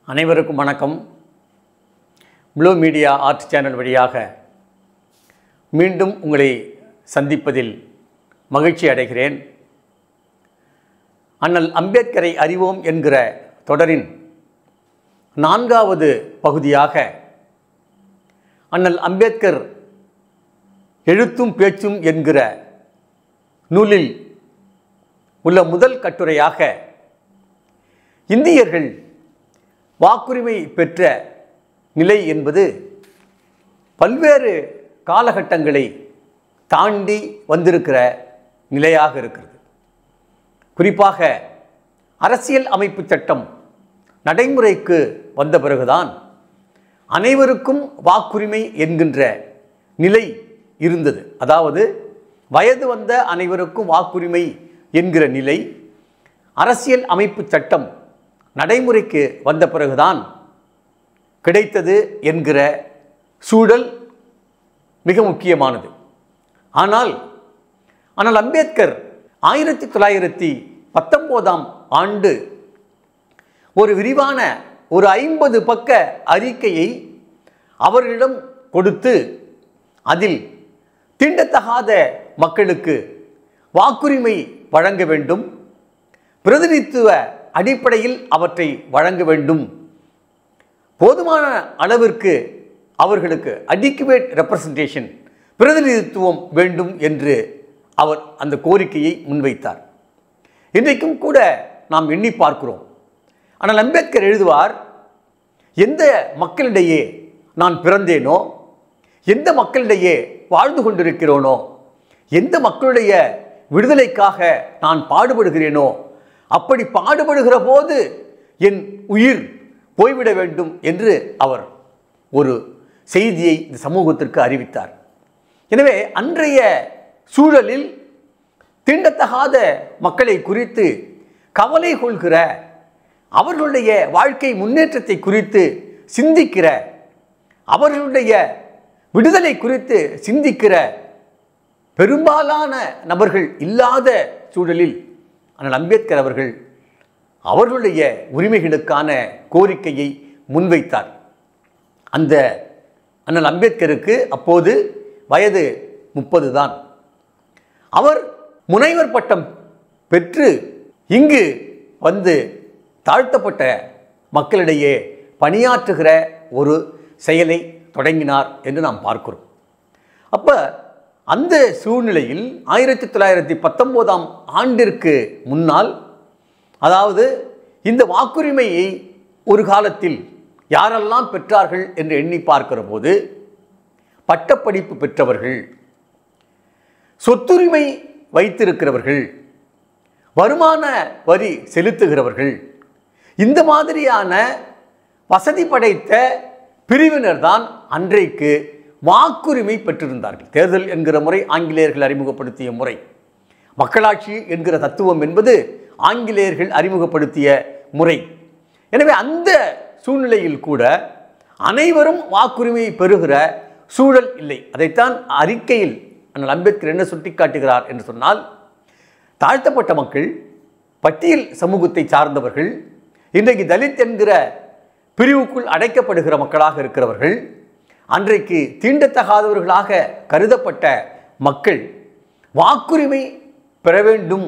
அனைவருக்கும் வணக்கம். Blue media art channel வழியாக மீண்டும் உங்களை சந்திப்பதில் மகிழ்ச்சி அடைகிறேன். அண்ணல் அம்பேத்கரை அறிவோம் என்கிற தொடரின் 4வது பகுதியாக அண்ணல் அம்பேத்கர் எழுத்தும் பேச்சும் என்கிற நூலில் உள்ள முதல் கட்டுரையாக இந்தியர்கள் வாக்குரிமை பெற்ற நிலை என்பது பல்வேறு காலகட்டங்களை தாண்டி வந்திருக்கிற நிலையாக இருக்கிறது. குறிப்பாக அரசியல் அமைப்பு சட்டம் நடைமுறைக்கு வந்த பிறகுதான் அனைவருக்கும் வாக்குரிமை என்கின்ற நிலை இருந்தது. அதாவது வயது வந்த அனைவருக்கும் வாக்குரிமை என்கிற நிலை அரசியல் அமைப்பு சட்டம் நடைமுறைக்கு வந்த பிறகுதான் கிடைத்தது என்கிற சூழல் மிக முக்கியமானது. ஆனால் அம்பேத்கர் 1919ஆம் ஆண்டு ஒரு விரிவான ஒரு 50 பக்க அறிக்கையை அவர்களிடம் கொடுத்து அதில் தீண்டத்தகாத மக்களுக்கு வாக்குரிமை வழங்க வேண்டும், பிரதிநிதித்துவ அடிப்படையில் அவற்றை வழங்க வேண்டும், போதுமான அளவிற்கு அவர்களுக்கு அடிக்குவேட் ரெப்ரசன்டேஷன் பிரதிநிதித்துவம் வேண்டும் என்று அவர் அந்த கோரிக்கையை முன்வைத்தார். இன்றைக்கும் கூட நாம் எண்ணி பார்க்கிறோம். ஆனால் அம்பேத்கர் எழுதுவார், எந்த மக்களிடையே நான் பிறந்தேனோ, எந்த மக்களிடையே வாழ்ந்து கொண்டிருக்கிறோனோ, எந்த மக்களுடைய விடுதலைக்காக நான் பாடுபடுகிறேனோ, அப்படி பாடுபடுகிற போது என் உயிர் போய்விட வேண்டும் என்று அவர் ஒரு செய்தியை இந்த சமூகத்திற்கு அறிவித்தார். எனவே அன்றைய சூழலில் தீண்டத்தகாத மக்களை குறித்து கவலை கொள்கிற, அவர்களுடைய வாழ்க்கை முன்னேற்றத்தை குறித்து சிந்திக்கிற, அவர்களுடைய விடுதலை குறித்து சிந்திக்கிற பெரும்பாலான நபர்கள் இல்லாத சூழலில் அண்ணல் அம்பேத்கர் அவர்களுடைய உரிமைகளுக்கான கோரிக்கையை முன்வைத்தார். அந்த அண்ணல் அம்பேத்கருக்கு அப்போது வயது 30 தான். அவர் முனைவர் பட்டம் பெற்று இங்கு வந்து தாழ்த்தப்பட்ட மக்களிடையே பணியாற்றுகிற ஒரு செயலை தொடங்கினார் என்று நாம் பார்க்கிறோம். அப்போ அந்த சூழ்நிலையில் 1919ஆம் ஆண்டிற்கு முன்னால், அதாவது இந்த வாக்குரிமையை ஒரு காலத்தில் யாரெல்லாம் பெற்றார்கள் என்று எண்ணி பார்க்கிற போது பட்டப்படிப்பு பெற்றவர்கள், சொத்துரிமை வைத்திருக்கிறவர்கள், வருமான வரி செலுத்துகிறவர்கள், இந்த மாதிரியான வசதி படைத்த பிரிவினர் தான் அன்றைக்கு வாக்குரிமை பெற்றிருந்தார்கள். தேர்தல் என்கிற முறை ஆங்கிலேயர்கள் அறிமுகப்படுத்திய முறை, மக்களாட்சி என்கிற தத்துவம் என்பது ஆங்கிலேயர்கள் அறிமுகப்படுத்திய முறை. எனவே அந்த சூழ்நிலையில் கூட அனைவரும் வாக்குரிமை பெறுகிற சூழல் இல்லை. அதைத்தான் அறிக்கையில் அண்ணல் அம்பேத்கர் என்ன சுட்டிக்காட்டுகிறார் என்று சொன்னால், தாழ்த்தப்பட்ட மக்கள், பட்டியல் சமூகத்தை சார்ந்தவர்கள், இன்றைக்கு தலித் என்கிற பிரிவுக்குள் அடைக்கப்படுகிற மக்களாக இருக்கிறவர்கள், அன்றைக்கு தீண்டத்தகாதவர்களாக கருதப்பட்ட மக்கள் வாக்குரிமை பெற வேண்டும்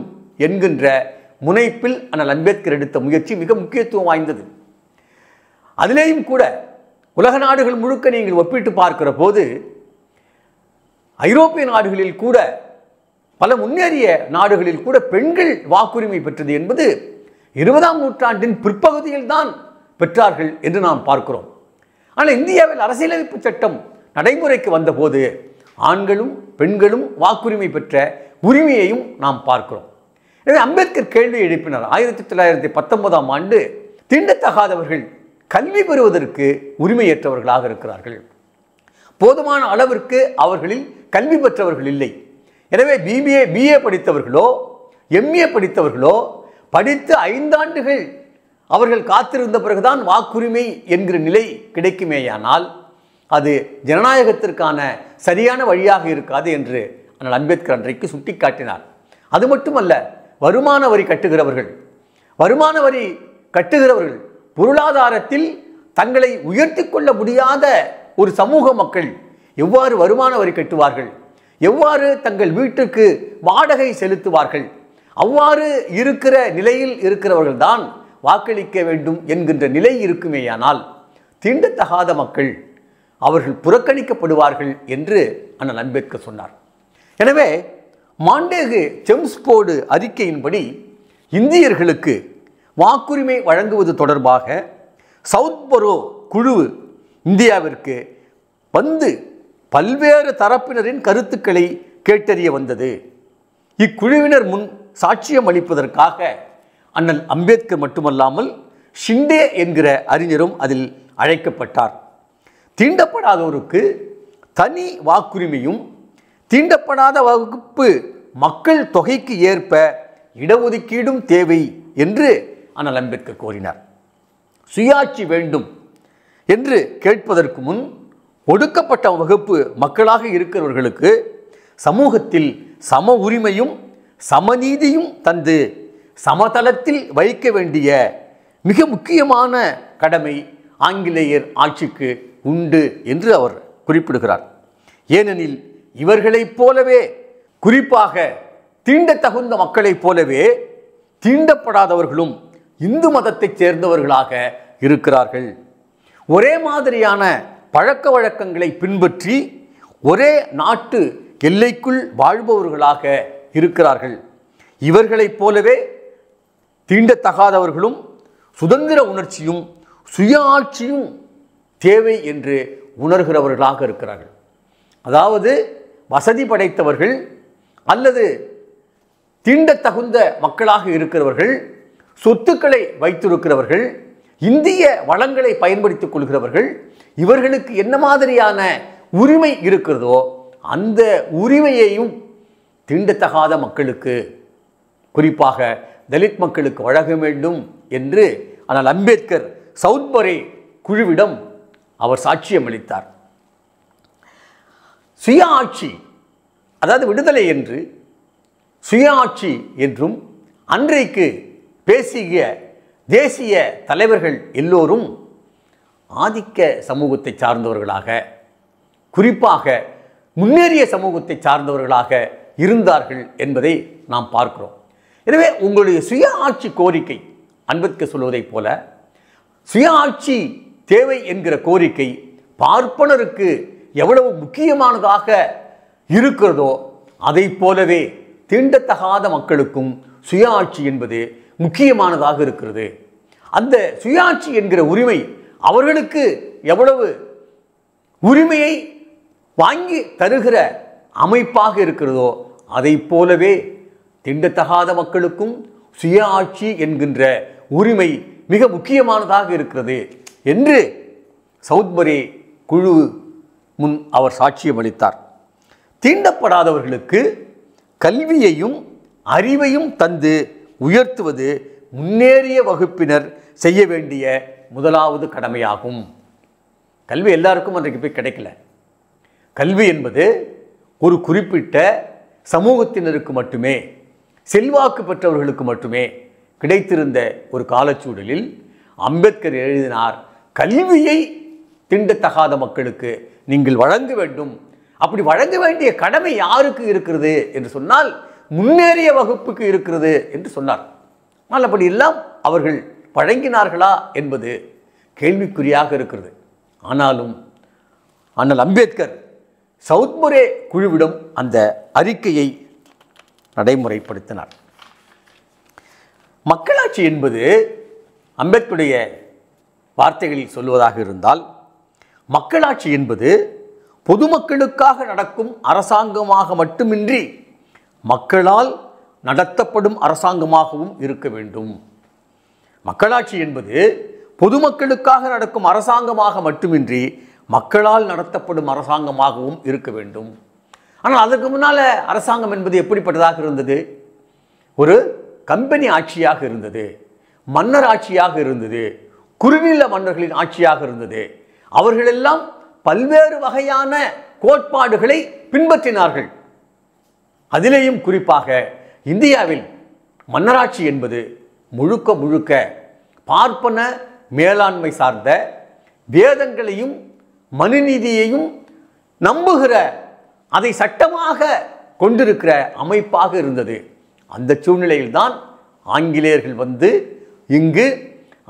என்கின்ற முனைப்பில் அண்ணல் அம்பேத்கர் எடுத்த முயற்சி மிக முக்கியத்துவம் வாய்ந்தது. அதிலேயும் கூட உலக நாடுகள் முழுக்க நீங்கள் ஒப்பிட்டு பார்க்கிற போது ஐரோப்பிய நாடுகளில் கூட, பல முன்னேறிய நாடுகளில் கூட பெண்கள் வாக்குரிமை பெற்றது என்பது 20ஆம் நூற்றாண்டின் பிற்பகுதியில் தான் பெற்றார்கள் என்று நாம் பார்க்கிறோம். ஆனால் இந்தியாவில் அரசியலமைப்பு சட்டம் நடைமுறைக்கு வந்தபோது ஆண்களும் பெண்களும் வாக்குரிமை பெற்ற உரிமையையும் நாம் பார்க்கிறோம். எனவே அம்பேத்கர் கேள்வி எழுப்பினார். 1919ஆம் ஆண்டு தீண்டத்தகாதவர்கள் கல்வி பெறுவதற்கு உரிமையற்றவர்களாக இருக்கிறார்கள், போதுமான அளவிற்கு அவர்களில் கல்வி பெற்றவர்கள் இல்லை. எனவே பிஏ படித்தவர்களோ எம்ஏ படித்தவர்களோ படித்து 5 ஆண்டுகள் அவர்கள் காத்திருந்த பிறகுதான் வாக்குரிமை என்கிற நிலை கிடைக்குமேயானால் அது ஜனநாயகத்திற்கான சரியான வழியாக இருக்காது என்று அண்ணல் அம்பேத்கர் அன்றைக்கு சுட்டிக்காட்டினார். அது மட்டுமல்ல, வருமான வரி கட்டுகிறவர்கள் பொருளாதாரத்தில் தங்களை உயர்த்தி கொள்ள முடியாத ஒரு சமூக மக்கள் எவ்வாறு வருமான வரி கட்டுவார்கள், எவ்வாறு தங்கள் வீட்டுக்கு வாடகை செலுத்துவார்கள்? அவ்வாறு இருக்கிற நிலையில் இருக்கிறவர்கள் தான் வாக்களிக்க வேண்டும் என்கின்ற நிலை இருக்குமேயானால் தீண்டத்தகாத மக்கள் அவர்கள் புறக்கணிக்கப்படுவார்கள் என்று அண்ணல் அம்பேத்கர் சொன்னார். எனவே மாண்டேகு செம்ஸ்போர்டு அறிக்கையின்படி இந்தியர்களுக்கு வாக்குரிமை வழங்குவது தொடர்பாக சவுத்பரோ குழு இந்தியாவிற்கு வந்து பல்வேறு தரப்பினரின் கருத்துக்களை கேட்டறிய வந்தது. இக்குழுவினர் முன் சாட்சியம் அளிப்பதற்காக அண்ணல் அம்பேத்கர் மட்டுமல்லாமல் ஷிண்டே என்கிற அறிஞரும் அதில் அழைக்கப்பட்டார். தீண்டப்படாதோருக்கு தனி வாக்குரிமையும் தீண்டப்படாத வகுப்பு மக்கள் தொகைக்கு ஏற்ப இடஒதுக்கீடும் தேவை என்று அண்ணல் அம்பேத்கர் கோரினார். சுயாட்சி வேண்டும் என்று கேட்பதற்கு முன் ஒடுக்கப்பட்ட வகுப்பு மக்களாக இருக்கிறவர்களுக்கு சமூகத்தில் சம உரிமையும் சமநீதியும் தந்து சமதளத்தில் வைக்க வேண்டிய மிக முக்கியமான கடமை ஆங்கிலேயர் ஆட்சிக்கு உண்டு என்று அவர் குறிப்பிடுகிறார். ஏனெனில் இவர்களைப் போலவே, குறிப்பாக தீண்டத்தகுந்த மக்களைப் போலவே தீண்டப்படாதவர்களும் இந்து மதத்தைச் சேர்ந்தவர்களாக இருக்கிறார்கள். ஒரே மாதிரியான பழக்க வழக்கங்களை பின்பற்றி ஒரே நாட்டு எல்லைக்குள் வாழ்பவர்களாக இருக்கிறார்கள். இவர்களைப் போலவே தீண்டத்தகாதவர்களும் சுதந்திர உணர்ச்சியும் சுயாட்சியும் தேவை என்று உணர்கிறவர்களாக இருக்கிறார்கள். அதாவது வசதி படைத்தவர்கள் அல்லது தீண்டத்தகுந்த மக்களாக இருக்கிறவர்கள், சொத்துக்களை வைத்திருக்கிறவர்கள், இந்திய வளங்களை பயன்படுத்திக் கொள்கிறவர்கள், இவர்களுக்கு என்ன மாதிரியான உரிமை இருக்கிறதோ அந்த உரிமையையும் தீண்டத்தகாத மக்களுக்கு, குறிப்பாக தலித் மக்களுக்கு வழங்க வேண்டும் என்று ஆனால் அம்பேத்கர் சவுத்பரே குழுவிடம் அவர் சாட்சியம் அளித்தார். சுய ஆட்சி, அதாவது விடுதலை என்று சுய ஆட்சி என்றும் அன்றைக்கு பேசிய தேசிய தலைவர்கள் எல்லோரும் ஆதிக்க சமூகத்தை சார்ந்தவர்களாக, குறிப்பாக முன்னேறிய சமூகத்தை சார்ந்தவர்களாக இருந்தார்கள் என்பதை நாம் பார்க்கிறோம். எனவே உங்களுடைய சுய ஆட்சி கோரிக்கை, அம்பேத்கர் சொல்வதைப் போல சுய ஆட்சி தேவை என்கிற கோரிக்கை பார்ப்பனருக்கு எவ்வளவு முக்கியமானதாக இருக்கிறதோ அதை போலவே தீண்டத்தகாத மக்களுக்கும் சுய ஆட்சி என்பது முக்கியமானதாக இருக்கிறது. அந்த சுயாட்சி என்கிற உரிமை அவர்களுக்கு எவ்வளவு உரிமையை வாங்கி தருகிற அமைப்பாக இருக்கிறதோ அதை போலவே தீண்டத்தகாத மக்களுக்கும் சுய ஆட்சி என்கின்ற உரிமை மிக முக்கியமானதாக இருக்கிறது என்று சவுத்பரே குழு முன் அவர் சாட்சியம் அளித்தார். தீண்டப்படாதவர்களுக்கு கல்வியையும் அறிவையும் தந்து உயர்த்துவது முன்னேறிய வகுப்பினர் செய்ய வேண்டிய முதலாவது கடமையாகும். கல்வி எல்லாருக்கும் அன்றைக்கு போய் கிடைக்கல. கல்வி என்பது ஒரு குறிப்பிட்ட சமூகத்தினருக்கு மட்டுமே, செல்வாக்கு பெற்றவர்களுக்கு மட்டுமே கிடைத்திருந்த ஒரு காலச்சூழலில் அம்பேத்கர் எழுதினார், கல்வியை தீண்டத்தகாத மக்களுக்கு நீங்கள் வழங்க வேண்டும். அப்படி வழங்க வேண்டிய கடமை யாருக்கு இருக்கிறது என்று சொன்னால் முன்னேறிய வகுப்புக்கு இருக்கிறது என்று சொன்னார். ஆனால் அப்படி எல்லாம் அவர்கள் வழங்கினார்களா என்பது கேள்விக்குறியாக இருக்கிறது. ஆனாலும் அண்ணல் அம்பேத்கர் சவுத்பரே குழுவிடம் அந்த அறிக்கையை நடைமுறைப்படுத்தினார். மக்களாட்சி என்பது அம்பேத்கருடைய வார்த்தைகளில் சொல்வதாக இருந்தால், மக்களாட்சி என்பது பொதுமக்களுக்காக நடக்கும் அரசாங்கமாக மட்டுமின்றி மக்களால் நடத்தப்படும் அரசாங்கமாகவும் இருக்க வேண்டும். மக்களாட்சி என்பது பொதுமக்களுக்காக நடக்கும் அரசாங்கமாக மட்டுமின்றி மக்களால் நடத்தப்படும் அரசாங்கமாகவும் இருக்க வேண்டும். ஆனால் அதற்கு முன்னால் அரசாங்கம் என்பது எப்படிப்பட்டதாக இருந்தது? ஒரு கம்பெனி ஆட்சியாக இருந்தது, மன்னர் ஆட்சியாக இருந்தது, குறுநில மன்னர்களின் ஆட்சியாக இருந்தது. அவர்களெல்லாம் பல்வேறு வகையான கோட்பாடுகளை பின்பற்றினார்கள். அதிலேயும் குறிப்பாக இந்தியாவில் மன்னராட்சி என்பது முழுக்க முழுக்க பார்ப்பன மேலாண்மை சார்ந்த வேதங்களையும் மனுநீதியையும் நம்புகிற, அதை சட்டமாக கொண்டிருக்கிற அமைப்பாக இருந்தது. அந்த சூழ்நிலையில்தான் ஆங்கிலேயர்கள் வந்து இங்கு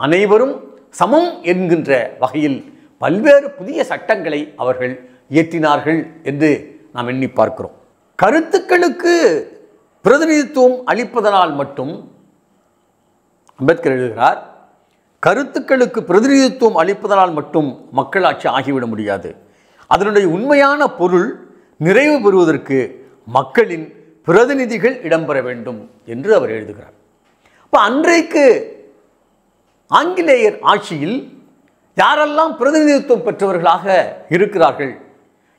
அனைவரும் சமம் என்கின்ற வகையில் பல்வேறு புதிய சட்டங்களை அவர்கள் இயற்றினார்கள் என்று நாம் எண்ணி பார்க்கிறோம். கருத்துக்களுக்கு பிரதிநிதித்துவம் அளிப்பதனால் மட்டும், அம்பேத்கர் எழுதுகிறார், கருத்துக்களுக்கு பிரதிநிதித்துவம் அளிப்பதனால் மட்டும் மக்களாட்சி ஆகிவிட முடியாது. அதனுடைய உண்மையான பொருள் நிறைவு பெறுவதற்கு மக்களின் பிரதிநிதிகள் இடம்பெற வேண்டும் என்று அவர் எழுதுகிறார். அப்போ அன்றைக்கு ஆங்கிலேயர் ஆட்சியில் யாரெல்லாம் பிரதிநிதித்துவம் பெற்றவர்களாக இருக்கிறார்கள்,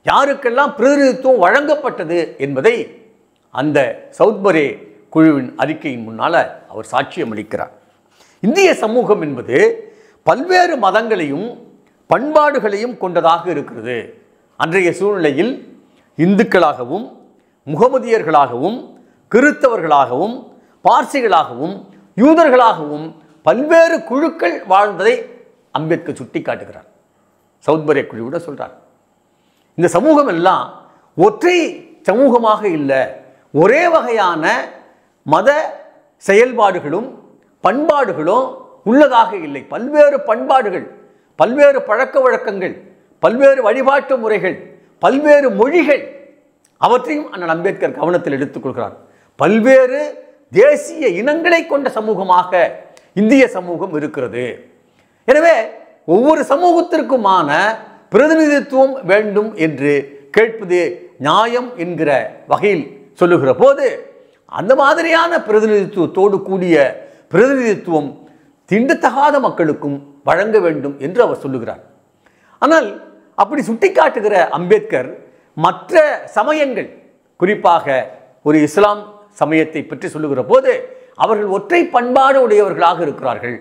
யாருக்கெல்லாம் பிரதிநிதித்துவம் வழங்கப்பட்டது என்பதை அந்த சவுத்பரே குழுவின் அறிக்கையின் முன்னால் அவர் சாட்சியம் அளிக்கிறார். இந்திய சமூகம் என்பது பல்வேறு மதங்களையும் பண்பாடுகளையும் கொண்டதாக இருக்கிறது. அன்றைய சூழ்நிலையில் இந்துக்களாகவும் முகமதியர்களாகவும் கிறிஸ்தவர்களாகவும் பார்சிகளாகவும் யூதர்களாகவும் பல்வேறு குழுக்கள் வாழ்ந்ததை அம்பேத்கர் சுட்டி காட்டுகிறார். சவுத்பரே குழு கூட சொல்றார், இந்த சமூகம் எல்லாம் ஒற்றை சமூகமாக இல்லை, ஒரே வகையான மத செயல்பாடுகளும் பண்பாடுகளும் உள்ளதாக இல்லை. பல்வேறு பண்பாடுகள், பல்வேறு பழக்க வழக்கங்கள், பல்வேறு வழிபாட்டு முறைகள், பல்வேறு மொழிகள், அவற்றையும் அண்ணல் அம்பேத்கர் கவனத்தில் எடுத்துக்கொள்கிறார். பல்வேறு தேசிய இனங்களை கொண்ட சமூகமாக இந்திய சமூகம் இருக்கிறது. எனவே ஒவ்வொரு சமூகத்திற்குமான பிரதிநிதித்துவம் வேண்டும் என்று கேட்பது நியாயம் என்கிற வகையில் சொல்லுகிற போது, அந்த மாதிரியான பிரதிநிதித்துவத்தோடு கூடிய பிரதிநிதித்துவம் தீண்டத்தகாத மக்களுக்கும் வழங்க வேண்டும் என்று அவர் சொல்லுகிறார். ஆனால் அப்படி சுட்டிக்காட்டுகிற அம்பேத்கர் மற்ற சமயங்கள், குறிப்பாக ஒரு இஸ்லாம் சமயத்தை பற்றி சொல்லுகிற போது அவர்கள் ஒற்றை பண்பாடு உடையவர்களாக இருக்கிறார்கள்.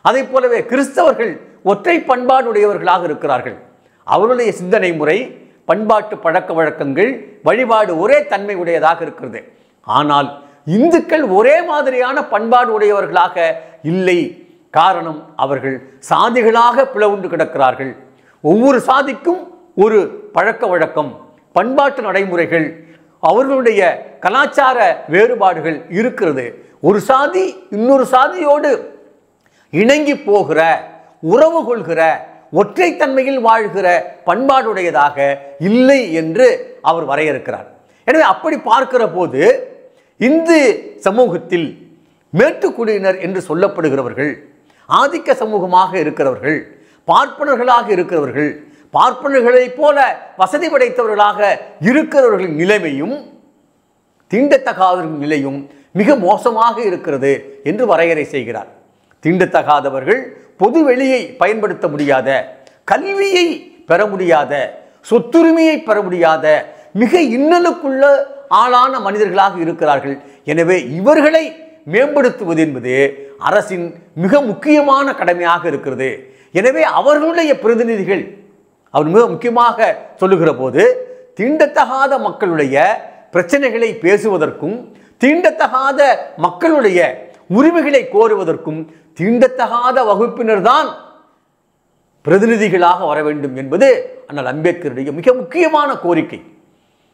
அதை போலவே கிறிஸ்தவர்கள் ஒற்றை பண்பாடு உடையவர்களாக இருக்கிறார்கள். அவருடைய சிந்தனை முறை, பண்பாட்டு பழக்க வழக்கங்கள், வழிபாடு ஒரே தன்மை உடையதாக இருக்கிறது. ஆனால் இந்துக்கள் ஒரே மாதிரியான பண்பாடு உடையவர்களாக இல்லை. காரணம், அவர்கள் சாதிகளாக பிளவுண்டு கிடக்கிறார்கள். ஒவ்வொரு சாதிக்கும் ஒரு பழக்க வழக்கம், பண்பாட்டு நடைமுறைகள், அவர்களுடைய கலாச்சார வேறுபாடுகள் இருக்கிறது. ஒரு சாதி இன்னொரு சாதியோடு இணங்கி போகிற, உறவு கொள்கிற, ஒற்றைத்தன்மையில் வாழ்கிற பண்பாடுடையதாக இல்லை என்று அவர் வரையறுக்கிறார். எனவே அப்படி பார்க்கிற போது இந்து சமூகத்தில் மேட்டுக்குடியினர் என்று சொல்லப்படுகிறவர்கள், ஆதிக்க சமூகமாக இருக்கிறவர்கள், பார்ப்பனர்களாக இருக்கிறவர்கள், பார்ப்பனர்களைப் போல வசதி படைத்தவர்களாக இருக்கிறவர்களின் நிலைமையும் தீண்டத்தகாதவர்களின் நிலையும் மிக மோசமாக இருக்கிறது என்று வரையறை செய்கிறார். தீண்டத்தகாதவர்கள் பொது வெளியை பயன்படுத்த முடியாத, கல்வியை பெற முடியாத, சொத்துரிமையை பெற முடியாத, மிக இன்னலுக்குள்ள ஆளான மனிதர்களாக இருக்கிறார்கள். எனவே இவர்களை மேம்படுத்துவது என்பது அரசின் மிக முக்கியமான கடமையாக இருக்கிறது. எனவே அவர்களுடைய பிரதிநிதிகள், அவர் மிக முக்கியமாக சொல்லுகிற போது, தீண்டத்தகாத மக்களுடைய பிரச்சனைகளை பேசுவதற்கும், தீண்டத்தகாத மக்களுடைய உரிமைகளை கோருவதற்கும் தீண்டத்தகாத வகுப்பினர் தான் பிரதிநிதிகளாக வர வேண்டும் என்பது அண்ணல் அம்பேத்கருடைய மிக முக்கியமான கோரிக்கை.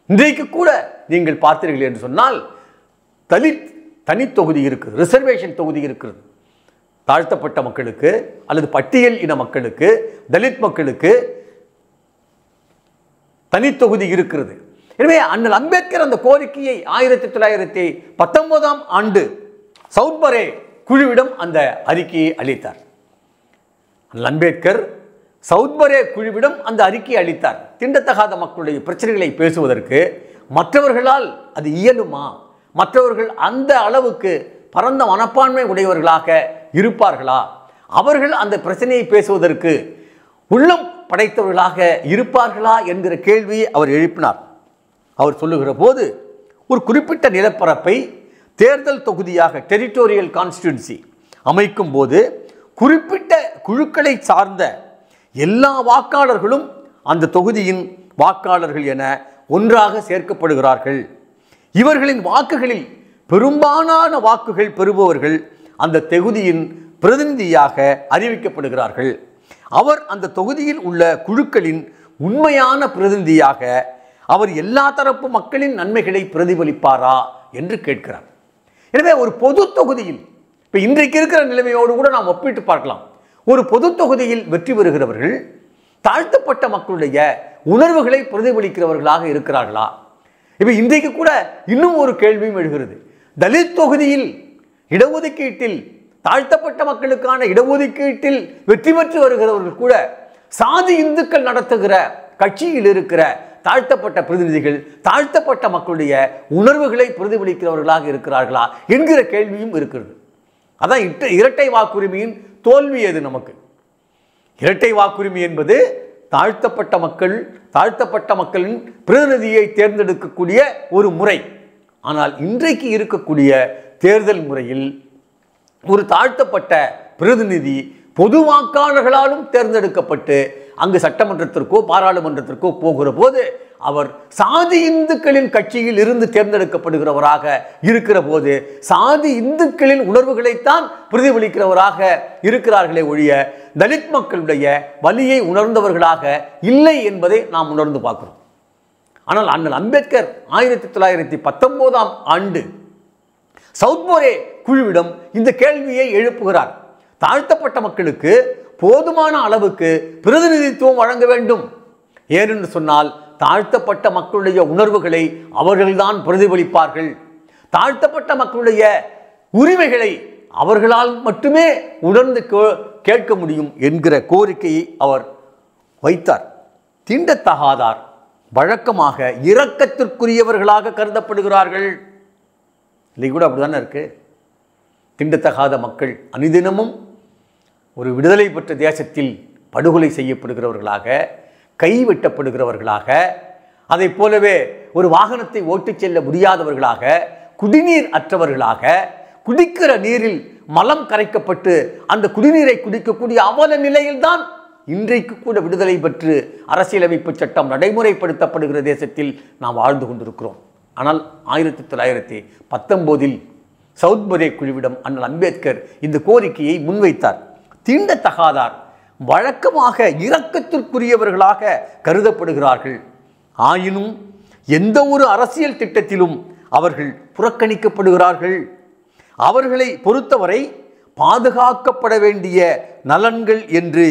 இன்றைக்கு கூட நீங்கள் பார்த்தீர்கள் என்று சொன்னால், தலித் தனி தொகுதி இருக்கிறது, ரிசர்வேஷன் தொகுதி இருக்கிறது. தாழ்த்தப்பட்ட மக்களுக்கு அல்லது பட்டியல் இன மக்களுக்கு, தலித் மக்களுக்கு தனித்தொகுதி இருக்கிறது. எனவே அண்ணல் அம்பேத்கர் அந்த கோரிக்கையை 1919ஆம் ஆண்டு சவுத்பரே குழுவிடம் அந்த அறிக்கையை அளித்தார். அண்ணல் அம்பேத்கர் சவுத்பரே குழுவிடம் அந்த அறிக்கையை அளித்தார். தீண்டத்தகாத மக்களுடைய பிரச்சனைகளை பேசுவதற்கு மற்றவர்களால் அது இயலுமா? மற்றவர்கள் அந்த அளவுக்கு பரந்த மனப்பான்மை உடையவர்களாக இருப்பார்களா? அவர்கள் அந்த பிரச்சனையை பேசுவதற்கு உள்ளம் படைத்தவர்களாக இருப்பார்களா என்கிற கேள்வியை அவர் எழுப்பினார். அவர் சொல்லுகிற போது, ஒரு குறிப்பிட்ட நிலப்பரப்பை தேர்தல் தொகுதியாக, டெரிட்டோரியல் கான்ஸ்டிட்யூன்சி அமைக்கும் போது குறிப்பிட்ட குழுக்களை சார்ந்த எல்லா வாக்காளர்களும் அந்த தொகுதியின் வாக்காளர்கள் என ஒன்றாக சேர்க்கப்படுகிறார்கள். இவர்களின் வாக்குகளில் பெரும்பாலான வாக்குகள் பெறுபவர்கள் அந்த தொகுதியின் பிரதிநிதியாக அறிவிக்கப்படுகிறார்கள். அவர் அந்த தொகுதியில் உள்ள குழுக்களின் உண்மையான பிரதிநிதியாக அவர் எல்லா தரப்பு மக்களின் நன்மைகளை பிரதிபலிப்பாரா என்று கேட்கிறார். எனவே ஒரு பொது தொகுதியில் இப்போ இன்றைக்கு இருக்கிற நிலைமையோடு கூட நாம் ஒப்பிட்டு பார்க்கலாம். ஒரு பொது தொகுதியில் வெற்றி பெறுகிறவர்கள் தாழ்த்தப்பட்ட மக்களுடைய உணர்வுகளை பிரதிபலிக்கிறவர்களாக இருக்கிறார்களா? இப்போ இன்றைக்கு கூட இன்னும் ஒரு கேள்வியும் எழுகிறது. தலித் தொகுதியில் இடஒதுக்கீட்டில் தாழ்த்தப்பட்ட மக்களுக்கான இடஒதுக்கீட்டில் வெற்றி பெற்று வருகிறவர்கள் கூட சாதி இந்துக்கள் நடத்துகிற கட்சியில் இருக்கிற தாழ்த்தப்பட்ட பிரதிநிதிகள் தாழ்த்தப்பட்ட மக்களுடைய உணர்வுகளை பிரதிபலிக்கிறவர்களாக இருக்கிறார்களா என்கிற கேள்வியும் இருக்கிறது. அதான் இரட்டை வாக்குரிமையின் தோல்வி. எது நமக்கு இரட்டை வாக்குரிமை என்பது தாழ்த்தப்பட்ட மக்களின் பிரதிநிதியை தேர்ந்தெடுக்கக்கூடிய ஒரு முறை. ஆனால் இன்றைக்கு இருக்கக்கூடிய தேர்தல் முறையில் ஒரு தாழ்த்தப்பட்ட பிரதிநிதி பொது வாக்காளர்களாலும் தேர்ந்தெடுக்கப்பட்டு அங்கு சட்டமன்றத்திற்கோ பாராளுமன்றத்திற்கோ போகிற போது அவர் சாதி இந்துக்களின் கட்சியில் இருந்து தேர்ந்தெடுக்கப்படுகிறவராக இருக்கிற போது சாதி இந்துக்களின் உணர்வுகளைத்தான் பிரதிபலிக்கிறவராக இருக்கிறார்களே ஒழிய தலித் மக்களுடைய வலியை உணர்ந்தவர்களாக இல்லை என்பதை நாம் உணர்ந்து பார்க்கிறோம். ஆனால் அண்ணல் அம்பேத்கர் 1919ஆம் ஆண்டு சவுத்மோரே குழுவிடம் இந்த கேள்வியை எழுப்புகிறார். தாழ்த்தப்பட்ட மக்களுக்கு போதுமான அளவுக்கு பிரதிநிதித்துவம் வழங்க வேண்டும். ஏனென்று சொன்னால் தாழ்த்தப்பட்ட மக்களுடைய உணர்வுகளை அவர்கள்தான் பிரதிபலிப்பார்கள். தாழ்த்தப்பட்ட மக்களுடைய உரிமைகளை அவர்களால் மட்டுமே உணர்ந்து கேட்க முடியும் என்கிற கோரிக்கையை அவர் வைத்தார். தீண்டத்தகாதார் வழக்கமாக இரக்கத்திற்குரியவர்களாக கருதப்படுகிறார்கள். இன்னைக்கு கூட அப்படிதானே இருக்கு. தீண்டத்தகாத மக்கள் அனுதினமும் ஒரு விடுதலை பெற்ற தேசத்தில் படுகொலை செய்யப்படுகிறவர்களாக, கைவெட்டப்படுகிறவர்களாக, அதை போலவே ஒரு வாகனத்தை ஓட்டிச் செல்ல முடியாதவர்களாக, குடிநீர் அற்றவர்களாக, குடிக்கிற நீரில் மலம் கரைக்கப்பட்டு அந்த குடிநீரை குடிக்கக்கூடிய அவல நிலையில்தான் இன்றைக்கு கூட விடுதலை பெற்று அரசியலமைப்பு சட்டம் நடைமுறைப்படுத்தப்படுகிற தேசத்தில் நாம் வாழ்ந்து கொண்டிருக்கிறோம். ஆனால் 1919இல் சவுத்மோரே குழுவிடம் அண்ணல் அம்பேத்கர் இந்த கோரிக்கையை முன்வைத்தார். தீண்டத்தகாதார் வழக்கமாக இரக்கத்திற்குரியவர்களாக கருதப்படுகிறார்கள். ஆயினும் எந்த ஒரு அரசியல் திட்டத்திலும் அவர்கள் புறக்கணிக்கப்படுகிறார்கள். அவர்களை பொறுத்தவரை பாதுகாக்கப்பட வேண்டிய நலன்கள் என்று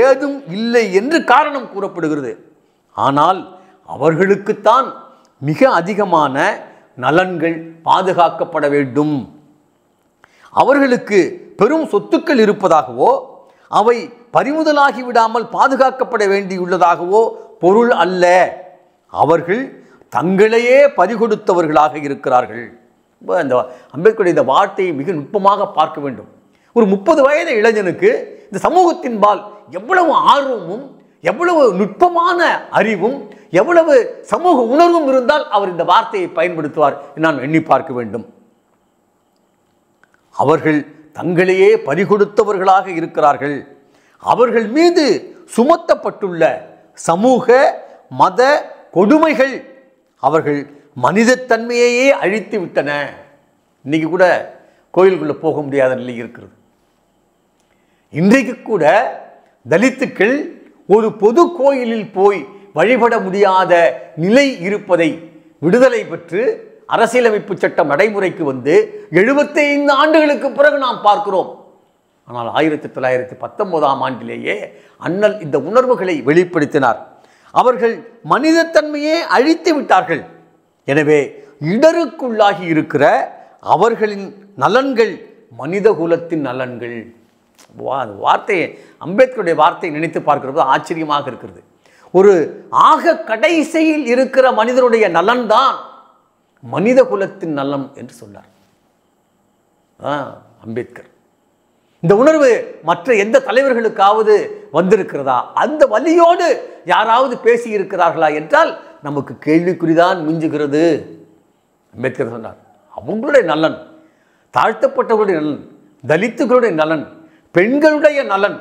ஏதும் இல்லை என்று காரணம் கூறப்படுகிறது. ஆனால் அவர்களுக்குத்தான் மிக அதிகமான நலன்கள் பாதுகாக்கப்பட வேண்டும். அவர்களுக்கு பெரும் சொத்துக்கள் இருப்பதாகவோ அவை பறிமுதலாகி விடாமல் பாதுகாக்கப்பட வேண்டியுள்ளதாகவோ பொருள் அல்ல. அவர்கள் தங்களையே பறிகொடுத்தவர்களாக இருக்கிறார்கள். இந்த அம்பேத்கருடைய இந்த வார்த்தையை மிக நுட்பமாக பார்க்க வேண்டும். ஒரு 30 வயது இளைஞனுக்கு இந்த சமூகத்தின்பால் எவ்வளவு ஆர்வமும் எவ்வளவு நுட்பமான அறிவும் எவ்வளவு சமூக உணர்வும் இருந்தால் அவர் இந்த வார்த்தையை பயன்படுத்துவார் நான் எண்ணி பார்க்க வேண்டும். அவர்கள் தங்களையே பறிகொடுத்தவர்களாக இருக்கிறார்கள். அவர்கள் மீது சுமத்தப்பட்டுள்ள சமூக மத கொடுமைகள் அவர்கள் மனிதத்தன்மையையே அழித்து விட்டன. இன்னைக்கு கூட கோயிலுக்குள்ள போக முடியாத நிலை இருக்கிறது. இன்றைக்கு கூட தலித்துக்கள் ஒரு பொது கோயிலில் போய் வழிபட முடியாத நிலை இருப்பதை விடுதலை பெற்று அரசியலமைப்பு சட்டம் நடைமுறைக்கு வந்து 75 ஆண்டுகளுக்கு பிறகு நாம் பார்க்கிறோம். ஆனால் 1919ஆம் ஆண்டிலேயே அண்ணல் இந்த உணர்வுகளை வெளிப்படுத்தினார். அவர்கள் மனிதத்தன்மையே அழித்து விட்டார்கள். எனவே இடருக்குள்ளாகி இருக்கிற அவர்களின் நலன்கள் மனித குலத்தின் நலன்கள். வார்த்தையை அம்பேத்கருடைய வார்த்தையை நினைத்து பார்க்கிறது ஆச்சரியமாக இருக்கிறது. ஒரு ஆக கடைசியில் இருக்கிற மனிதனுடைய நலன் தான் மனித குலத்தின் நலம் என்று சொன்னார் அம்பேத்கர். இந்த உணர்வு மற்ற எந்த தலைவர்களுக்காவது வந்திருக்கிறதா? அந்த வலியோடு யாராவது பேசி இருக்கிறார்களா என்றால் நமக்கு கேள்விக்குறிதான் மிஞ்சுகிறது. அம்பேத்கர் சொன்னார் அவங்களுடைய நலன், தாழ்த்தப்பட்டவர்களுடைய நலன், தலித்துகளுடைய நலன், பெண்களுடைய நலன்,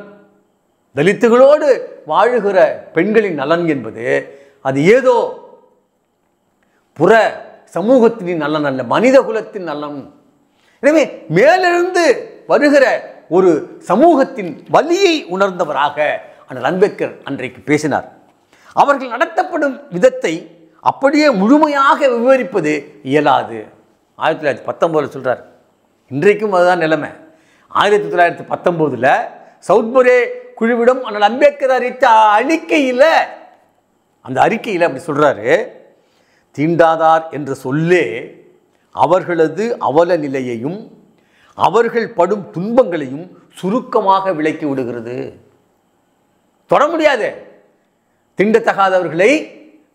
தலித்துகளோடு வாழுகிற பெண்களின் நலன் என்பது அது ஏதோ புற சமூகத்தின் நலன் அல்ல, மனித குலத்தின் நலன். எனவே மேலிருந்து வருகிற ஒரு சமூகத்தின் வலியை உணர்ந்தவராக அண்ணல் அம்பேத்கர் அன்றைக்கு பேசினார். அவர்கள் நடத்தப்படும் விதத்தை அப்படியே முழுமையாக விவரிப்பது இயலாது. 1919 சொல்றார். இன்றைக்கும் அதுதான் நிலைமை. 1919 சவுத்பரே குழுவிடம் அண்ணல் அம்பேத்கர் அறிவித்த அறிக்கையில், அந்த அறிக்கையில் அப்படி சொல்றாரு, தீண்டாதார் என்ற சொல்லே அவர்களது அவல நிலையையும் அவர்கள் படும் துன்பங்களையும் சுருக்கமாக விளக்கி விடுகிறது. தொட முடியாது. தீண்டத்தகாதவர்களை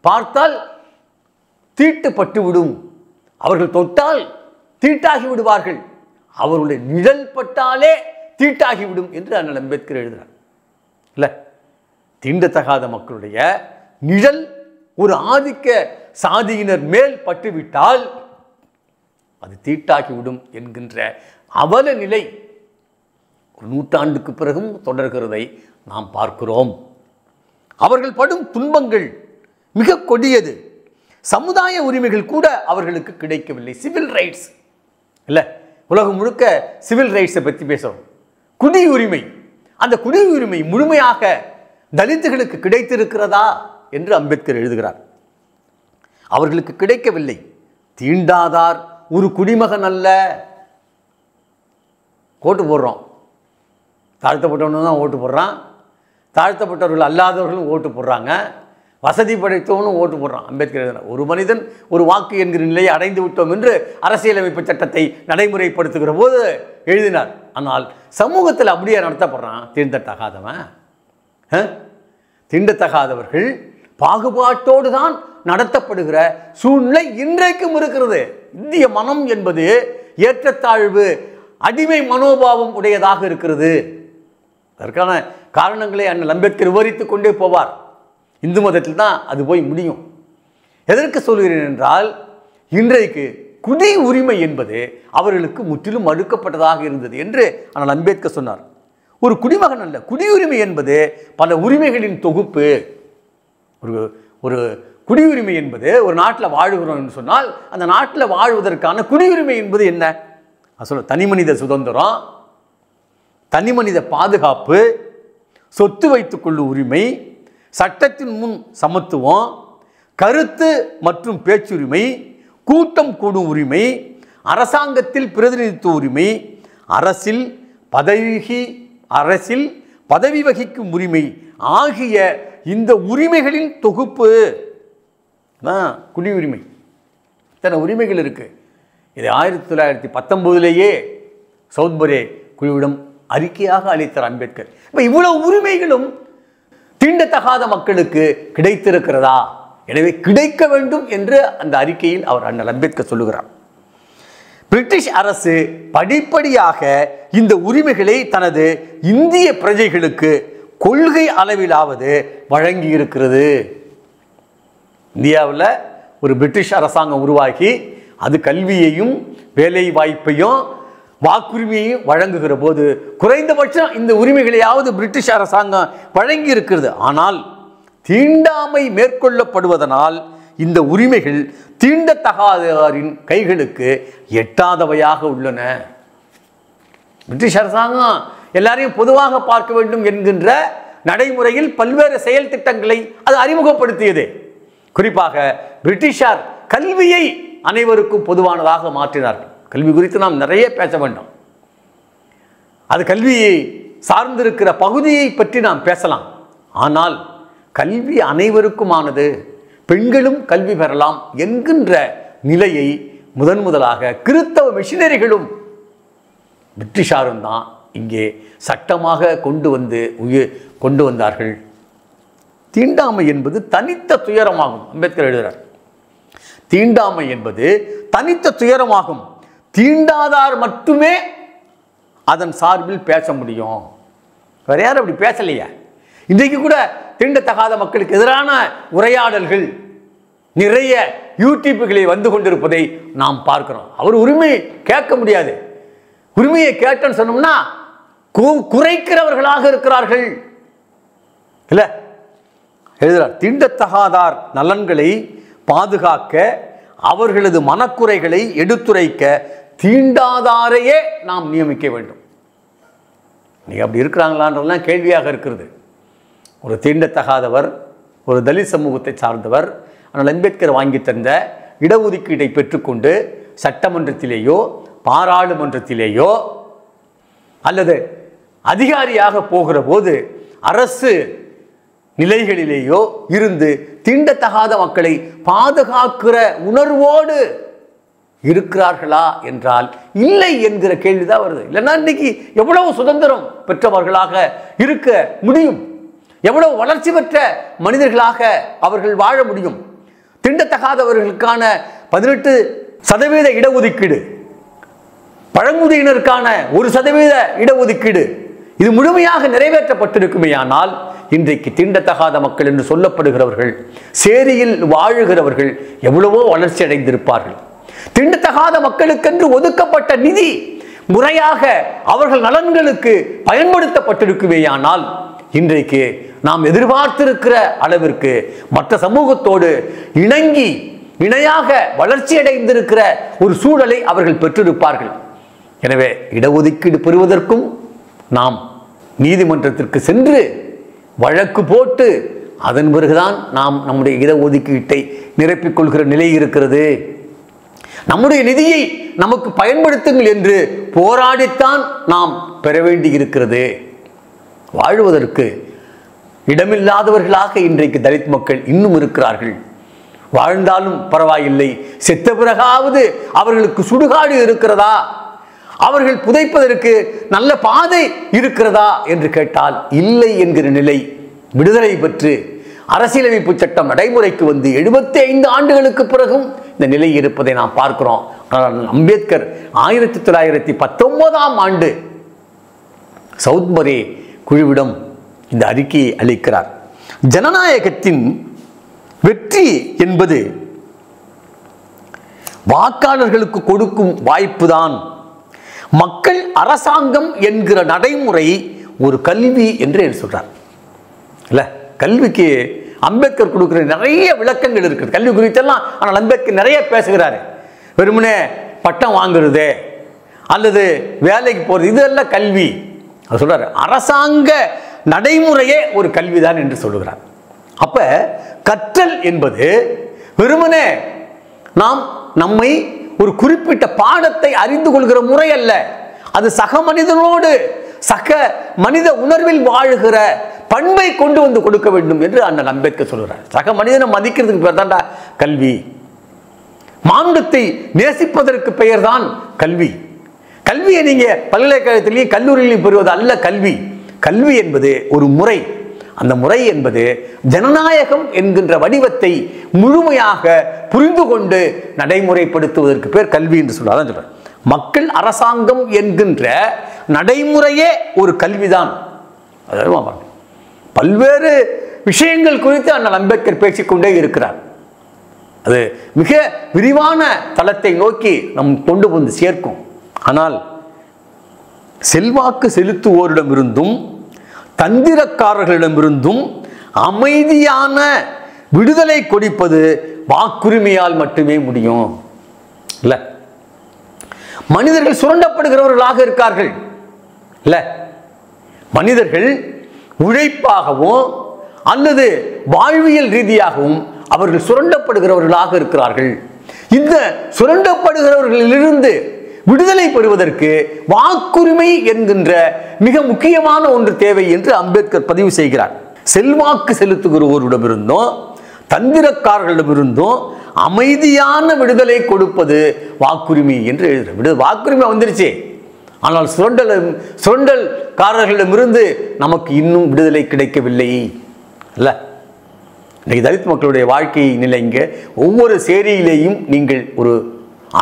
பார்த்தால் தீட்டுப்பட்டு விடும், அவர்கள் தொட்டால் தீட்டாகி விடுவார்கள், அவர்களுடைய நிழல் பட்டாலே தீட்டாகிவிடும் என்று அண்ணல் அம்பேத்கர் எழுதுகிறார். இல்லை, தீண்டத்தகாத மக்களுடைய நிழல் ஒரு ஆதிக்க சாதியினர் மேல் பட்டுவிட்டால் அது தீட்டாகிவிடும் என்கின்ற அவல நிலை ஒரு நூற்றாண்டுக்கு பிறகும் தொடர்கிறதை நாம் பார்க்கிறோம். அவர்கள் படும் துன்பங்கள் மிக கொடியது. சமுதாய உரிமைகள் கூட அவர்களுக்கு கிடைக்கவில்லை. சிவில் ரைட்ஸ் இல்லை, உலகம் முழுக்க சிவில் ரைட்ஸை பற்றி பேசுகிறோம். குடியுரிமை, அந்த குடியுரிமை முழுமையாக தலித்துகளுக்கு கிடைத்திருக்கிறதா என்று அம்பேத்கர் எழுதுகிறார். அவர்களுக்கு கிடைக்கவில்லை. தீண்டாதார் ஒரு குடிமகன் அல்ல. ஓட்டு போடுறோம், தாழ்த்தப்பட்டவனு தான் ஓட்டு போடுறான், தாழ்த்தப்பட்டவர்கள் அல்லாதவர்களும் ஓட்டு போடுறாங்க, வசதி படைத்தவனும் ஓட்டு போடுறான். அம்பேத்கர் எழுதினார், ஒரு மனிதன் ஒரு வாக்கு என்கிற நிலையை அடைந்து விட்டோம் என்று அரசியலமைப்பு சட்டத்தை நடைமுறைப்படுத்துகிற போது எழுதினார். ஆனால் சமூகத்தில் அப்படியே நடத்தப்படுறான் தீண்டத்தகாதவன். தீண்டத்தகாதவர்கள் பாகுபாட்டோடு தான் நடத்தப்படுகிற சூழ்நிலை இன்றைக்கும் இருக்கிறது. இந்திய மனம் என்பது ஏற்றத்தாழ்வு, அடிமை மனோபாவம் உடையதாக இருக்கிறது. அதற்கான காரணங்களை அண்ணல் அம்பேத்கர் விவரித்துக் கொண்டே போவார். இந்து மதத்தில் தான் அது போய் முடியும். எதற்கு சொல்கிறேன் என்றால், இன்றைக்கு குடி உரிமை என்பது அவர்களுக்கு முற்றிலும் மறுக்கப்பட்டதாக இருந்தது என்று அண்ணல் அம்பேத்கர் சொன்னார். ஒரு குடிமகன் அல்ல, குடியுரிமை என்பது பல உரிமைகளின் தொகுப்பு. ஒரு குடியுரிமை என்பது ஒரு நாட்டில் வாழுகிறோம் என்று சொன்னால் அந்த நாட்டில் வாழ்வதற்கான குடியுரிமை என்பது என்ன? சொல்ல தனிமனித சுதந்திரம், தனிமனித பாதுகாப்பு, சொத்து வைத்துக்கொள்ளும் உரிமை, சட்டத்தின் முன் சமத்துவம், கருத்து மற்றும் பேச்சுரிமை, கூட்டம் கூடும் உரிமை, அரசாங்கத்தில் பிரதிநிதித்துவ உரிமை, அரசில் பதவி வகிக்கும் உரிமை ஆகிய இந்த உரிமைகளின் தொகுப்பு தான் குடியுரிமை. இத்தனை உரிமைகள் இருக்கு. இது 1919 சவுத்பரே குழுவிடம் அறிக்கையாக அளித்தார் அம்பேத்கர். இப்போ இவ்வளவு உரிமைகளும் தீண்டத்தகாத மக்களுக்கு கிடைத்திருக்கிறதா? எனவே கிடைக்க வேண்டும் என்று அந்த அறிக்கையில் அவர் அண்ணல் அம்பேத்கர் சொல்லுகிறார். பிரிட்டிஷ் அரசு படிப்படியாக இந்த உரிமைகளை தனது இந்திய பிரஜைகளுக்கு கொள்கை அளவிலாவது வழங்கி இருக்கிறது. இந்தியாவில் ஒரு பிரிட்டிஷ் அரசாங்கம் உருவாகி அது கல்வியையும் வேலை வாய்ப்பையும் வாக்குரிமையையும் வழங்குகிற போது குறைந்தபட்சம் இந்த உரிமைகளையாவது பிரிட்டிஷ் அரசாங்கம் வழங்கி இருக்கிறது. ஆனால் தீண்டாமை மேற்கொள்ளப்படுவதனால் இந்த உரிமைகள் தீண்டத்தகாதவரின் கைகளுக்கு எட்டாதவையாக உள்ளன. பிரிட்டிஷ் அரசாங்கம் எல்லாரையும் பொதுவாக பார்க்க வேண்டும் என்கின்ற நடைமுறையில் பல்வேறு செயல் திட்டங்களை அது அறிமுகப்படுத்தியது. குறிப்பாக பிரிட்டிஷார் கல்வியை அனைவருக்கும் பொதுவானதாக மாற்றினார்கள். கல்வி குறித்து நாம் நிறைய பேச வேண்டும். அது கல்வியை சார்ந்திருக்கிற பகுதியை பற்றி நாம் பேசலாம். ஆனால் கல்வி அனைவருக்குமானது, பெண்களும் கல்வி பெறலாம் என்கின்ற நிலையை முதலாக கிறிஸ்தவ மிஷினரிகளும் பிரிட்டிஷாரும் தான் இங்கே சட்டமாக கொண்டு வந்தார்கள். தீண்டாமை என்பது தனித்த துயரமாகும். அம்பேத்கர் எழுதுகிறார், தீண்டாமை என்பது தனித்த துயரமாகும். தீண்டாதார் மட்டுமே அதன் சார்பில் பேச முடியும். வேற யாரும் அப்படி பேசலையா? இன்றைக்கு கூட தீண்டத்தகாத மக்களுக்கு எதிரான உரையாடல்கள் நிறைய யூடியூப்களை வந்து கொண்டிருப்பதை நாம் பார்க்கிறோம். அவர் உரிமை கேட்க முடியாது. உரிமையை கேட்டன்னு சொன்னோம்னா குறைக்கிறவர்களாக இருக்கிறார்கள். இல்ல எழுதுறார், தீண்டத்தகாதார் நலன்களை பாதுகாக்க, அவர்களது மனக்குறைகளை எடுத்துரைக்க தீண்டாதாரையே நாம் நியமிக்க வேண்டும். நீ அப்படி இருக்கிறாங்களான்றதுலாம் கேள்வியாக இருக்கிறது. ஒரு தீண்டத்தகாதவர், ஒரு தலித் சமூகத்தை சார்ந்தவர், ஆனால் அம்பேத்கர் வாங்கி தந்த இடஒதுக்கீட்டை பெற்றுக்கொண்டு சட்டமன்றத்திலேயோ பாராளுமன்றத்திலேயோ அல்லது அதிகாரியாக போகிற போது அரசு நிலைகளிலேயோ இருந்து தீண்டத்தகாத மக்களை பாதுகாக்கிற உணர்வோடு இருக்கிறார்களா என்றால் இல்லை என்கிற கேள்விதான் வருது. இல்லைன்னா இன்னைக்கு எவ்வளவு சுதந்திரம் பெற்றவர்களாக இருக்க முடியும், எவ்வளவு வளர்ச்சி பெற்ற மனிதர்களாக அவர்கள் வாழ முடியும். தீண்டத்தகாதவர்களுக்கான 18% இடஒதுக்கீடு, பழங்குடியினருக்கான 1% இடஒதுக்கீடு, இது முழுமையாக நிறைவேற்றப்பட்டிருக்குமேயானால் இன்றைக்கு தீண்டத்தகாத மக்கள் என்று சொல்லப்படுகிறவர்கள், சேரியில் வாழுகிறவர்கள் எவ்வளவோ வளர்ச்சி அடைந்திருப்பார்கள். தீண்டத்தகாத மக்களுக்கென்று ஒதுக்கப்பட்ட நிதி முறையாக அவர்கள் நலன்களுக்கு பயன்படுத்தப்பட்டிருக்குமேயானால் இன்றைக்கு நாம் எதிர்பார்த்திருக்கிற அளவிற்கு மற்ற சமூகத்தோடு இணையாக வளர்ச்சி அடைந்திருக்கிற ஒரு சூழலை அவர்கள் பெற்றிருப்பார்கள். எனவே இடஒதுக்கீடு பெறுவதற்கும் நாம் நீதிமன்றத்திற்கு சென்று வழக்கு போட்டு அதன் பிறகுதான் நாம் நம்முடைய இடஒதுக்கீட்டை நிரப்பிக் கொள்கிற நிலை இருக்கிறது. நம்முடைய நிதியை நமக்கு பயன்படுத்துங்கள் என்று போராடித்தான் நாம் பெற வேண்டி இருக்கிறது. வாழ்வதற்கு இடமில்லாதவர்களாக இன்றைக்கு தலித் மக்கள் இன்னும் இருக்கிறார்கள். வாழ்ந்தாலும் பரவாயில்லை, செத்த பிறகாவது அவர்களுக்கு சுடுகாடு இருக்கிறதா, அவர்கள் புதைப்பதற்கு நல்ல பாதை இருக்கிறதா என்று கேட்டால் இல்லை என்கிற நிலை. விடுதலை பெற்று அரசியலமைப்பு சட்டம் நடைமுறைக்கு வந்து 75 ஆண்டுகளுக்கு பிறகும் இந்த நிலை இருப்பதை நாம் பார்க்கிறோம். அம்பேத்கர் 1919ஆம் ஆண்டு சவுத்மரே குழுவிடம் இந்த அறிக்கையை அளிக்கிறார். ஜனநாயகத்தின் வெற்றி என்பது வாக்காளர்களுக்கு கொடுக்கும் வாய்ப்புதான். மக்கள் அரசாங்கம் என்கிற நடைமுறை ஒரு கல்வி என்று சொல்றார். இல்ல, கல்விக்கு அம்பேத்கர் கொடுக்கிற நிறைய விளக்கங்கள் இருக்குது கல்வி குறித்தெல்லாம். ஆனால் அம்பேத்கர் நிறைய பேசுகிறாரு. வெறுமனே பட்டம் வாங்குறது அல்லது வேலைக்கு போறது இதெல்லாம் கல்வி அவர் சொல்றாரு. அரசாங்க நடைமுறையே ஒரு கல்விதான் என்று சொல்லுகிறார். அப்ப கற்றல் என்பது வெறுமனே நாம் நம்மை ஒரு குறிப்பிட்ட பாடத்தை அறிந்து கொள்கிற முறை அல்ல. அது சக மனிதனோடு சக மனித உணர்வில் வாழுகிற பண்பை கொண்டு வந்து கொடுக்க வேண்டும் என்று அண்ணல் அம்பேத்கர் சொல்கிறார். சக மனிதனை மதிக்கிறதுக்கு பேர் தான்டா கல்வி. மானுடத்தை நேசிப்பதற்கு பெயர் தான் கல்வி. கல்வியை நீங்க பல்கலைக்கழகத்திலேயே கல்லூரியிலையும் பெறுவது அல்ல கல்வி. கல்வி என்பது ஒரு முறை. அந்த முறை என்பது ஜனநாயகம் என்கின்ற வடிவத்தை முழுமையாக புரிந்து கொண்டு நடைமுறைப்படுத்துவதற்கு பேர் கல்வி என்று சொல்றாங்க. மக்கள் அரசாங்கம் என்கின்ற நடைமுறையே ஒரு கல்விதான். பல்வேறு விஷயங்கள் குறித்து அண்ணல் அம்பேத்கர் பேசிக்கொண்டே இருக்கிறார். அது மிக விரிவான தளத்தை நோக்கி நம் கொண்டு வந்து சேர்க்கும். ஆனால் செல்வாக்கு செலுத்துவோரிடமிருந்தும் தந்திரக்காரர்களிடமிருந்தும் அமைதியான விடுதலை கொடுப்பது வாக்குரிமையால் மட்டுமே முடியும். இல்ல, மனிதர்கள் சுரண்டப்படுகிறவர்களாக இருக்கார்கள். இல்ல, மனிதர்கள் உழைப்பாகவும் அல்லது வாழ்வியல் ரீதியாகவும் அவர்கள் சுரண்டப்படுகிறவர்களாக இருக்கிறார்கள். இந்த சுரண்டப்படுகிறவர்களிலிருந்து விடுதலை பெறுவதற்கு வாக்குரிமை என்கின்ற மிக முக்கியமான ஒன்று தேவை என்று அம்பேத்கர் பதிவு செய்கிறார். செல்வாக்கு செலுத்துகிறவரிடமிருந்தும் தந்திரக்காரர்களிடமிருந்தும் அமைதியான விடுதலை கொடுப்பது வாக்குரிமை என்று எழுதுகிறார். வாக்குரிமை வந்துருச்சு, ஆனால் சுரண்டல்காரர்களிடமிருந்து நமக்கு இன்னும் விடுதலை கிடைக்கவில்லை. அல்ல, இன்னைக்கு தலித் மக்களுடைய வாழ்க்கை நிலைங்க ஒவ்வொரு சேரியிலேயும் நீங்கள் ஒரு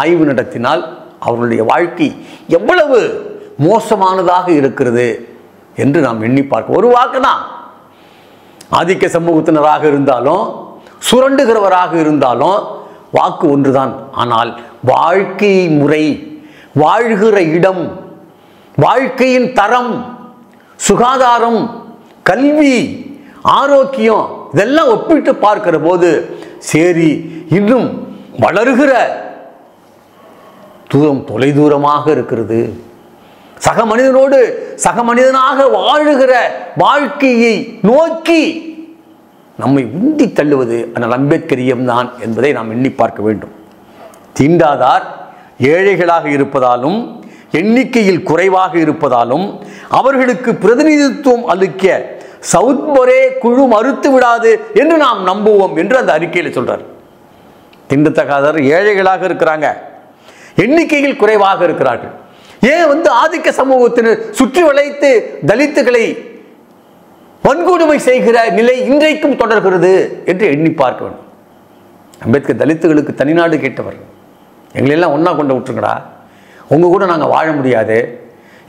ஆய்வு நடத்தினால் அவர்களுடைய வாழ்க்கை எவ்வளவு மோசமானதாக இருக்கிறது என்று நாம் எண்ணி பார்க்க. ஒரு வாக்கு தான், ஆதிக்க சமூகத்தினராக இருந்தாலும் சுரண்டுகிறவராக இருந்தாலும் வாக்கு ஒன்றுதான். ஆனால் வாழ்க்கை முறை, வாழ்கிற இடம், வாழ்க்கையின் தரம், சுகாதாரம், கல்வி, ஆரோக்கியம் இதெல்லாம் ஒப்பிட்டு பார்க்கிற போது சரி இன்னும் வளர்கிற தூரம் தொலைதூரமாக இருக்கிறது. சக மனிதனோடு சக மனிதனாக வாழுகிற வாழ்க்கையை நோக்கி நம்மை உந்தி தள்ளுவது அண்ணல் அம்பேத்கரியம் தான் என்பதை நாம் எண்ணி பார்க்க வேண்டும். தீண்டாதார் ஏழைகளாக இருப்பதாலும் எண்ணிக்கையில் குறைவாக இருப்பதாலும் அவர்களுக்கு பிரதிநிதித்துவம் அளிக்க சவுத்மொரே குழு மறுத்து விடாது என்று நாம் நம்புவோம் என்று அந்த அறிக்கையில் சொல்றார். தீண்டத்தகாதர் ஏழைகளாக இருக்கிறாங்க, எண்ணிக்கையில் குறைவாக இருக்கிறார்கள். ஏன் ஆதிக்க சமூகத்தினர் சுற்றி வளைத்து தலித்துகளை வன்கொடுமை செய்கிற நிலை இன்றைக்கும் தொடர்கிறது என்று எண்ணி பார்க்க வேண்டும். அம்பேத்கர் தலித்துகளுக்கு தனிநாடு கேட்டவர். எங்களெல்லாம் ஒன்றா கொண்டு விட்டுருங்கடா, உங்கள் கூட நாங்கள் வாழ முடியாது,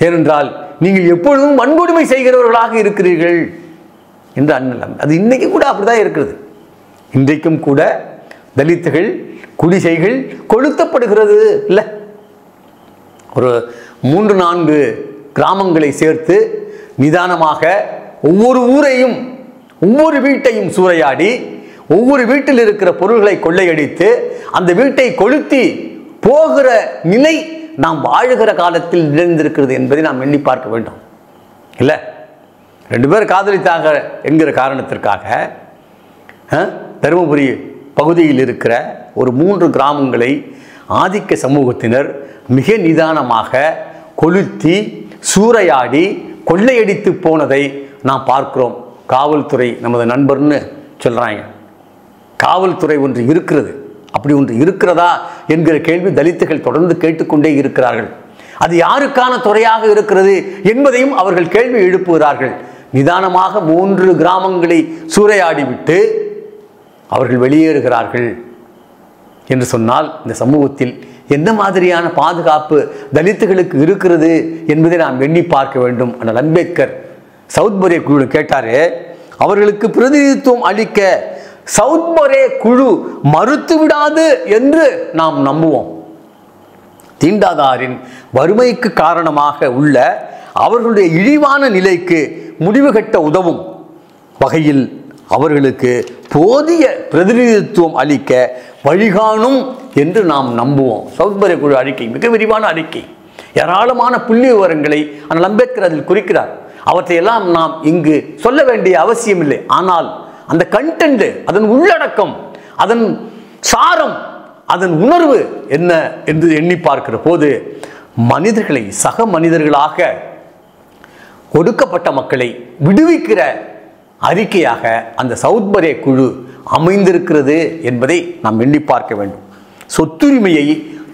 ஏனென்றால் நீங்கள் எப்பொழுதும் வன்கொடுமை செய்கிறவர்களாக இருக்கிறீர்கள் என்று அண்ணல். அது இன்னைக்கு கூட அப்படிதான் இருக்கிறது. இன்றைக்கும் கூட தலித்துகள் குடிசைகள் கொளுத்தப்படுகிறது இல்லை. ஒரு 3-4 கிராமங்களை சேர்த்து நிதானமாக ஒவ்வொரு ஊரையும் ஒவ்வொரு வீட்டையும் சூறையாடி ஒவ்வொரு வீட்டில் இருக்கிற பொருள்களை கொள்ளையடித்து அந்த வீட்டை கொளுத்தி போகிற நிலை நாம் வாழுகிற காலத்தில் நிகழ்ந்திருக்கிறது என்பதை நாம் எண்ணி பார்க்க வேண்டும். இல்லை, 2 பேர் காதலித்தாக என்கிற காரணத்திற்காக தருமபுரி பகுதியில் இருக்கிற ஒரு 3 கிராமங்களை ஆதிக்க சமூகத்தினர் மிக நிதானமாக கொளுத்தி சூறையாடி கொள்ளையடித்து போனதை நாம் பார்க்கிறோம். காவல்துறை நமது நண்பர்னு சொல்கிறாங்க. காவல்துறை ஒன்று இருக்கிறது, அப்படி ஒன்று இருக்கிறதா என்கிற கேள்வி தலித்துகள் தொடர்ந்து கேட்டுக்கொண்டே இருக்கிறார்கள். அது யாருக்கான துறையாக இருக்கிறது என்பதையும் அவர்கள் கேள்வி எழுப்புகிறார்கள். நிதானமாக 3 கிராமங்களை சூறையாடிவிட்டு அவர்கள் வெளியேறுகிறார்கள் என்று சொன்னால் இந்த சமூகத்தில் எந்த மாதிரியான பாதுகாப்பு தலித்துகளுக்கு இருக்கிறது என்பதை நாம் எண்ணி பார்க்க வேண்டும். ஆனால் அம்பேத்கர் சவுத்மொரே குழு கேட்டாரே, அவர்களுக்கு பிரதிநிதித்துவம் அளிக்க சவுத்மொரே குழு மறுத்து விடாது என்று நாம் நம்புவோம். தீண்டாதாரின் வறுமைக்கு காரணமாக உள்ள அவர்களுடைய இழிவான நிலைக்கு முடிவு கட்ட உதவும் வகையில் அவர்களுக்கு போதிய பிரதிநிதித்துவம் அளிக்க வழிகாணும் என்று நாம் நம்புவோம். சவுத்மொரே குழு அறிக்கை மிக விரிவான அறிக்கை, ஏராளமான புள்ளி விவரங்களை அண்ணல் அம்பேத்கர் அதில் குறிக்கிறார். அவற்றையெல்லாம் நாம் இங்கு சொல்ல வேண்டிய அவசியம் இல்லை. ஆனால் அந்த கண்டென்ட், அதன் உள்ளடக்கம், அதன் சாரம், அதன் உணர்வு என்ன என்று எண்ணி பார்க்கிற போது மனிதர்களை சக மனிதர்களாக ஒடுக்கப்பட்ட மக்களை விடுவிக்கிற அறிக்கையாக அந்த சவுத்மொரே குழு அமைந்திருக்கிறது என்பதை நாம் எண்ணி பார்க்க வேண்டும். சொத்துரிமையை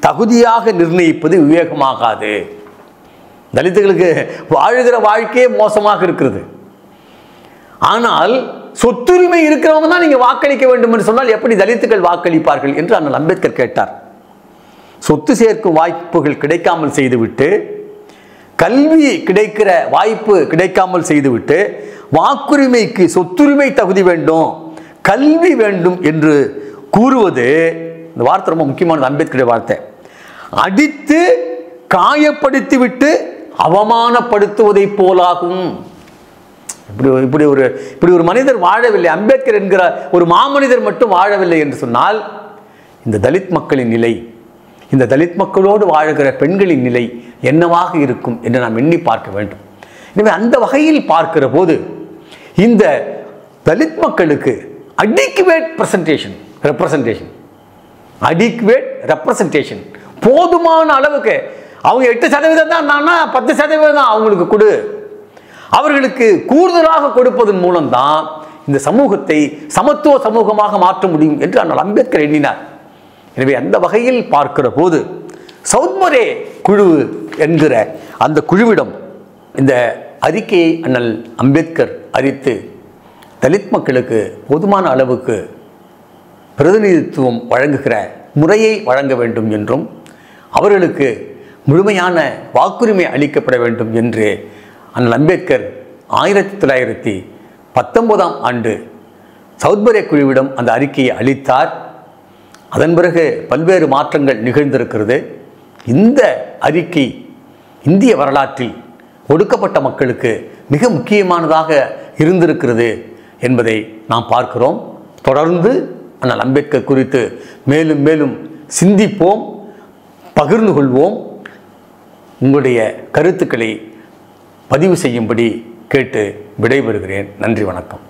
தகுதியாக நிர்ணயிப்பது விவேகமாகாது. தலித்துகளுக்கு வாழுகிற வாழ்க்கையே மோசமாக இருக்கிறது. ஆனால் சொத்துரிமை இருக்கிறவங்க தான் நீங்க வாக்களிக்க வேண்டும் என்று சொன்னால் எப்படி தலித்துகள் வாக்களிப்பார்கள் என்று அண்ணல் அம்பேத்கர் கேட்டார். சொத்து சேர்க்கும் வாய்ப்புகள் கிடைக்காமல் செய்துவிட்டு, கல்வி கிடைக்கிற வாய்ப்பு கிடைக்காமல் செய்துவிட்டு, வாக்குரிமைக்கு சொத்துரிமை தகுதி வேண்டும், கல்வி வேண்டும் என்று கூறுவது, இந்த வார்த்தை ரொம்ப முக்கியமானது, அம்பேத்கருடைய வார்த்தை. அடித்து காயப்படுத்திவிட்டு அவமானப்படுத்துவதை போலாகும். இப்படி ஒரு மனிதர் வாழவில்லை, அம்பேத்கர் என்கிற ஒரு மாமனிதர் மட்டும் வாழவில்லை என்று சொன்னால் இந்த தலித் மக்களின் நிலை, இந்த தலித் மக்களோடு வாழுகிற பெண்களின் நிலை என்னவாக இருக்கும் என்று நாம் எண்ணி பார்க்க வேண்டும். எனவே அந்த வகையில் பார்க்கிற போது இந்த தலித் மக்களுக்கு அடிக்குவேட் ரெப்ரசன்டேஷன் போதுமான அளவுக்கு, அவங்க 8% தான், 10% தான் அவங்களுக்கு கொடு, அவர்களுக்கு கூடுதலாக கொடுப்பதன் மூலம்தான் இந்த சமூகத்தை சமத்துவ சமூகமாக மாற்ற முடியும் என்று அண்ணல் அம்பேத்கர் எண்ணினார். எனவே அந்த வகையில் பார்க்கிற போது சவுத்மொரே குழு என்கிற அந்த குழுவிடம் இந்த அறிக்கையை அண்ணல் அம்பேத்கர் அறித்து தலித் மக்களுக்கு போதுமான அளவுக்கு பிரதிநிதித்துவம் வழங்குகிற முறையை வழங்க வேண்டும் என்றும் அவர்களுக்கு முழுமையான வாக்குரிமை அளிக்கப்பட வேண்டும் என்று அண்ணல் அம்பேத்கர் 1919ஆம் ஆண்டு சவுத்மொரே குழுவிடம் அந்த அறிக்கையை அளித்தார். அதன் பிறகு பல்வேறு மாற்றங்கள் நிகழ்ந்திருக்கிறது. இந்த அறிக்கை இந்திய வரலாற்றில் ஒடுக்கப்பட்ட மக்களுக்கு மிக முக்கியமானதாக இருந்திருக்கிறது என்பதை நாம் பார்க்கிறோம். தொடர்ந்து அண்ணல் அம்பேத்கர் குறித்து மேலும் மேலும் சிந்திப்போம், பகிர்ந்து கொள்வோம். உங்களுடைய கருத்துக்களை பதிவு செய்யும்படி கேட்டு விடைபெறுகிறேன். நன்றி, வணக்கம்.